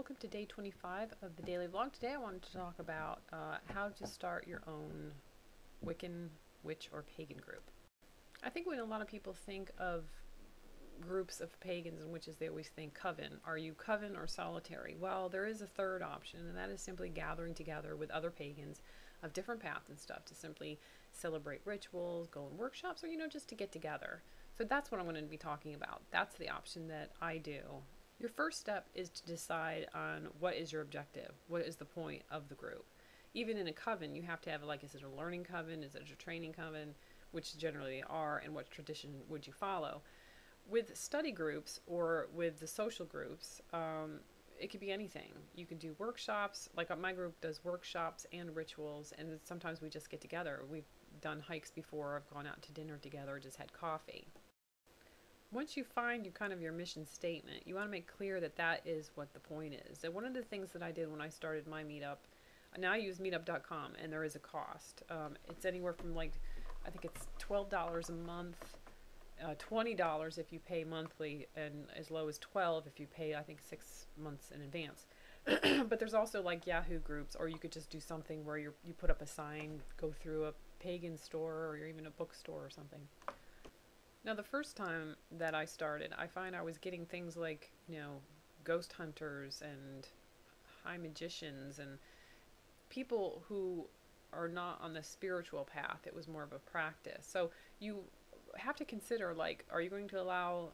welcome to day 25 of the daily vlog. Today I wanted to talk about how to start your own Wiccan, witch, or pagan group. I think when a lot of people think of groups of pagans and witches, they always think coven. Are you coven or solitary? Well, there is a third option, and that is simply gathering together with other pagans of different paths and stuff to simply celebrate rituals, go in workshops, or just to get together. So that's what I'm going to be talking about. That's the option that I do. Your first step is to decide on what is your objective. What is the point of the group? Even in a coven, you have to have, like, is it a learning coven? Is it a training coven? Which generally are, and what tradition would you follow? With study groups or with the social groups, it could be anything. You can do workshops, like my group does workshops and rituals, and sometimes we just get together. We've done hikes before, I've gone out to dinner together, just had coffee. Once you find your mission statement, you want to make clear that that is what the point is. So one of the things that I did when I started my meetup, now I use meetup.com, and there is a cost. It's anywhere from, like, I think it's $12 a month, $20 if you pay monthly, and as low as $12 if you pay, I think, 6 months in advance. But there's also like Yahoo groups, or you could just do something where you put up a sign, go through a pagan store, or even a bookstore or something. Now, the first time that I started, I find I was getting things like, ghost hunters and high magicians and people who are not on the spiritual path. It was more of a practice. So you have to consider, like, are you going to allow,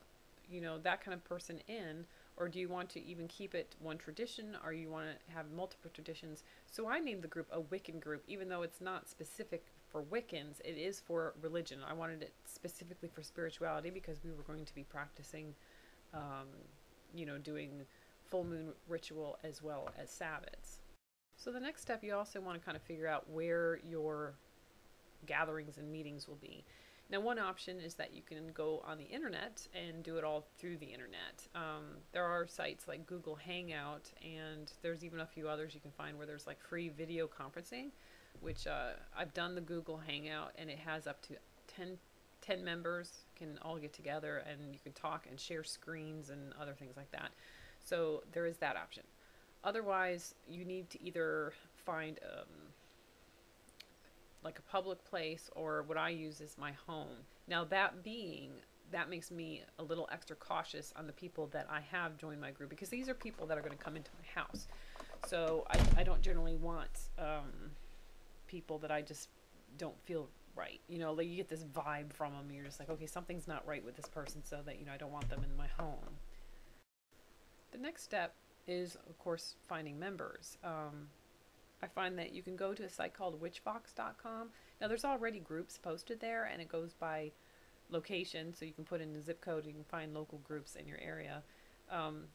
that kind of person in, or do you want to even keep it one tradition, or you want to have multiple traditions? So I named the group a Wiccan group, even though it's not specific for Wiccans, it is for religion. I wanted it specifically for spirituality because we were going to be practicing, doing full moon ritual as well as Sabbats. So the next step, you also want to kind of figure out where your gatherings and meetings will be. Now, one option is that you can go on the internet and do it all through the internet. There are sites like Google Hangout, and there's even a few others you can find where there's like free video conferencing, which I've done the Google Hangout, and it has up to 10 members can all get together, and you can talk and share screens and other things like that. So there is that option. Otherwise, you need to either find like a public place, or what I use is my home. Now, that makes me a little extra cautious on the people that I have joined my group, because these are people that are going to come into my house. So I don't generally want people that I just don't feel right. Like, you get this vibe from them, and you're just like, okay, something's not right with this person, so that, I don't want them in my home. The next step is, of course, finding members. I find that you can go to a site called witchvox.com. Now, there's already groups posted there, and it goes by location, so you can put in a zip code, you can find local groups in your area.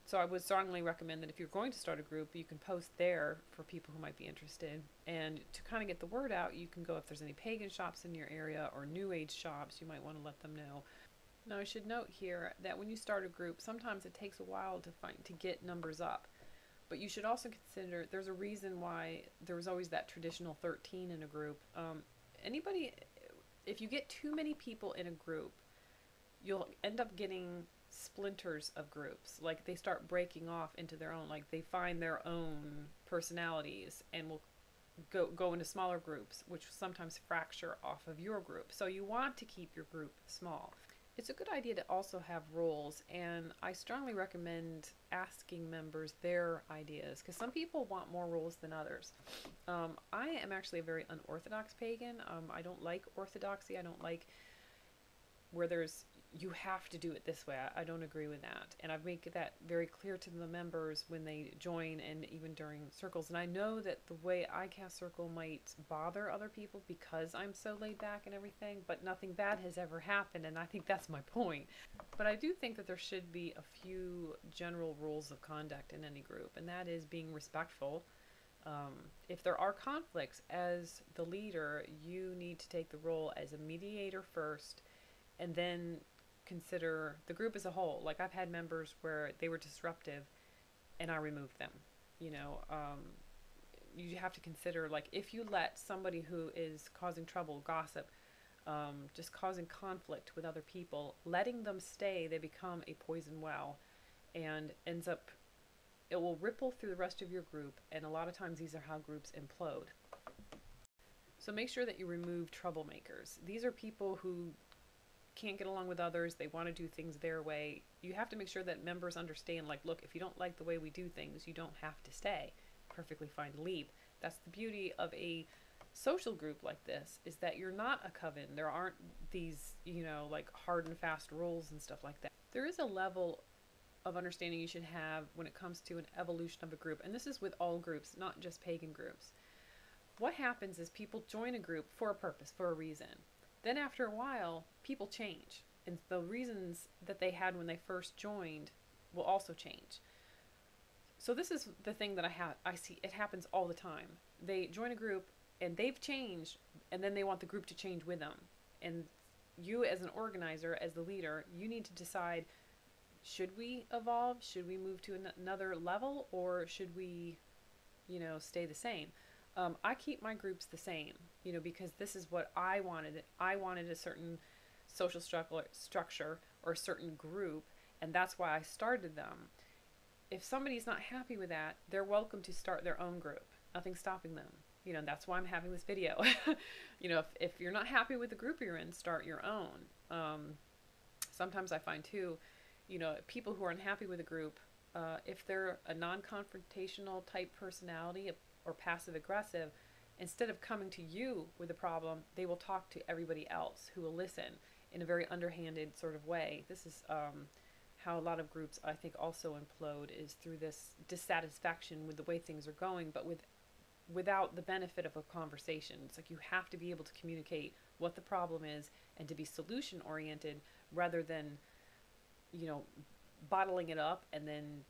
So I would strongly recommend that if you're going to start a group, you can post there for people who might be interested. And to kind of get the word out, you can go, if there's any pagan shops in your area or new age shops, you might want to let them know. Now, I should note here that when you start a group, sometimes it takes a while to get numbers up. But you should also consider, there's a reason why there was always that traditional 13 in a group. If you get too many people in a group, you'll end up getting splinters of groups. Like, they start breaking off into their own, like they find their own personalities and will go into smaller groups, which sometimes fracture off of your group. So you want to keep your group small. It's a good idea to also have roles, and I strongly recommend asking members their ideas, because some people want more roles than others. I am actually a very unorthodox pagan. I don't like orthodoxy. I don't like where you have to do it this way. I don't agree with that. And I make that very clear to the members when they join, and even during circles. And I know that the way I cast circle might bother other people because I'm so laid back and everything, but nothing bad has ever happened, and I think that's my point. But I do think that there should be a few general rules of conduct in any group, and that is being respectful. If there are conflicts, as the leader, you need to take the role as a mediator first, and then consider the group as a whole. Like, I've had members where they were disruptive and I removed them. You have to consider, like, if you let somebody who is causing trouble, gossip, just causing conflict with other people, letting them stay, they become a poison well and ends up it will ripple through the rest of your group, and a lot of times these are how groups implode. So make sure that you remove troublemakers. These are people who can't get along with others. They want to do things their way. You have to make sure that members understand, like, look, if you don't like the way we do things, you don't have to stay. Perfectly fine to leave. That's the beauty of a social group like this, is that you're not a coven. There aren't these, like hard and fast rules and stuff like that. There is a level of understanding you should have when it comes to an evolution of a group. And this is with all groups, not just pagan groups. What happens is people join a group for a purpose, for a reason. Then after a while, people change. And the reasons that they had when they first joined will also change. So this is the thing that I see. It happens all the time. They join a group and they've changed, and then they want the group to change with them. And you as an organizer, as the leader, you need to decide, should we evolve? Should we move to another level? Or should we, stay the same? I keep my groups the same, because this is what I wanted. I wanted a certain social structure or a certain group, and that's why I started them. If somebody's not happy with that, they're welcome to start their own group. Nothing's stopping them. That's why I'm having this video. If you're not happy with the group you're in, start your own. Sometimes I find too, people who are unhappy with a group, if they're a non-confrontational type personality or passive aggressive, instead of coming to you with a problem, they will talk to everybody else who will listen in a very underhanded sort of way. This is how a lot of groups, I think, also implode, is through this dissatisfaction with the way things are going, but without the benefit of a conversation. It's like you have to be able to communicate what the problem is and to be solution oriented rather than, bottling it up and then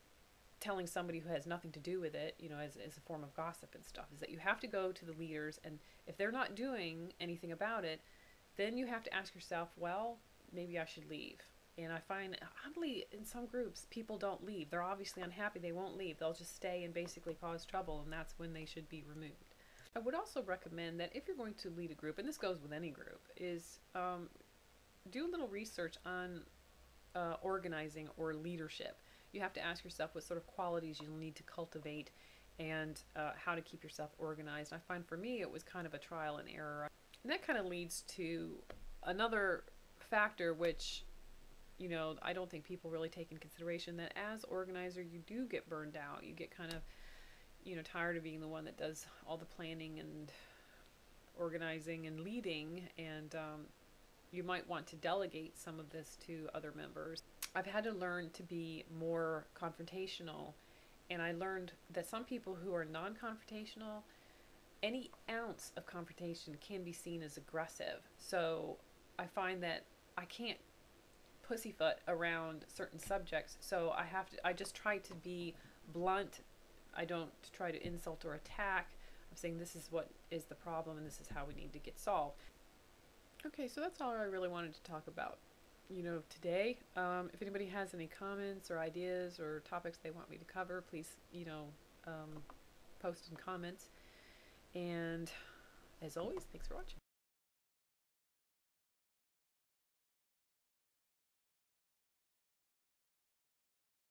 telling somebody who has nothing to do with it, as a form of gossip and stuff. Is that you have to go to the leaders, and if they're not doing anything about it, then you have to ask yourself, well, maybe I should leave. And I find, oddly, in some groups, people don't leave. They're obviously unhappy. They won't leave. They'll just stay and basically cause trouble, and that's when they should be removed. I would also recommend that if you're going to lead a group, and this goes with any group, is do a little research on organizing or leadership. You have to ask yourself what sort of qualities you'll need to cultivate and how to keep yourself organized. I find for me it was kind of a trial and error. And that kind of leads to another factor which, I don't think people really take in consideration, that as organizer you do get burned out. You get kind of, tired of being the one that does all the planning and organizing and leading, and you might want to delegate some of this to other members. I've had to learn to be more confrontational, and I learned that some people who are non-confrontational, any ounce of confrontation can be seen as aggressive. So I find that I can't pussyfoot around certain subjects, so I just try to be blunt. I don't try to insult or attack. I'm saying this is what is the problem and this is how we need to get solved. Okay, so that's all I really wanted to talk about, today. If anybody has any comments or ideas or topics they want me to cover, please, post in comments. And as always, thanks for watching.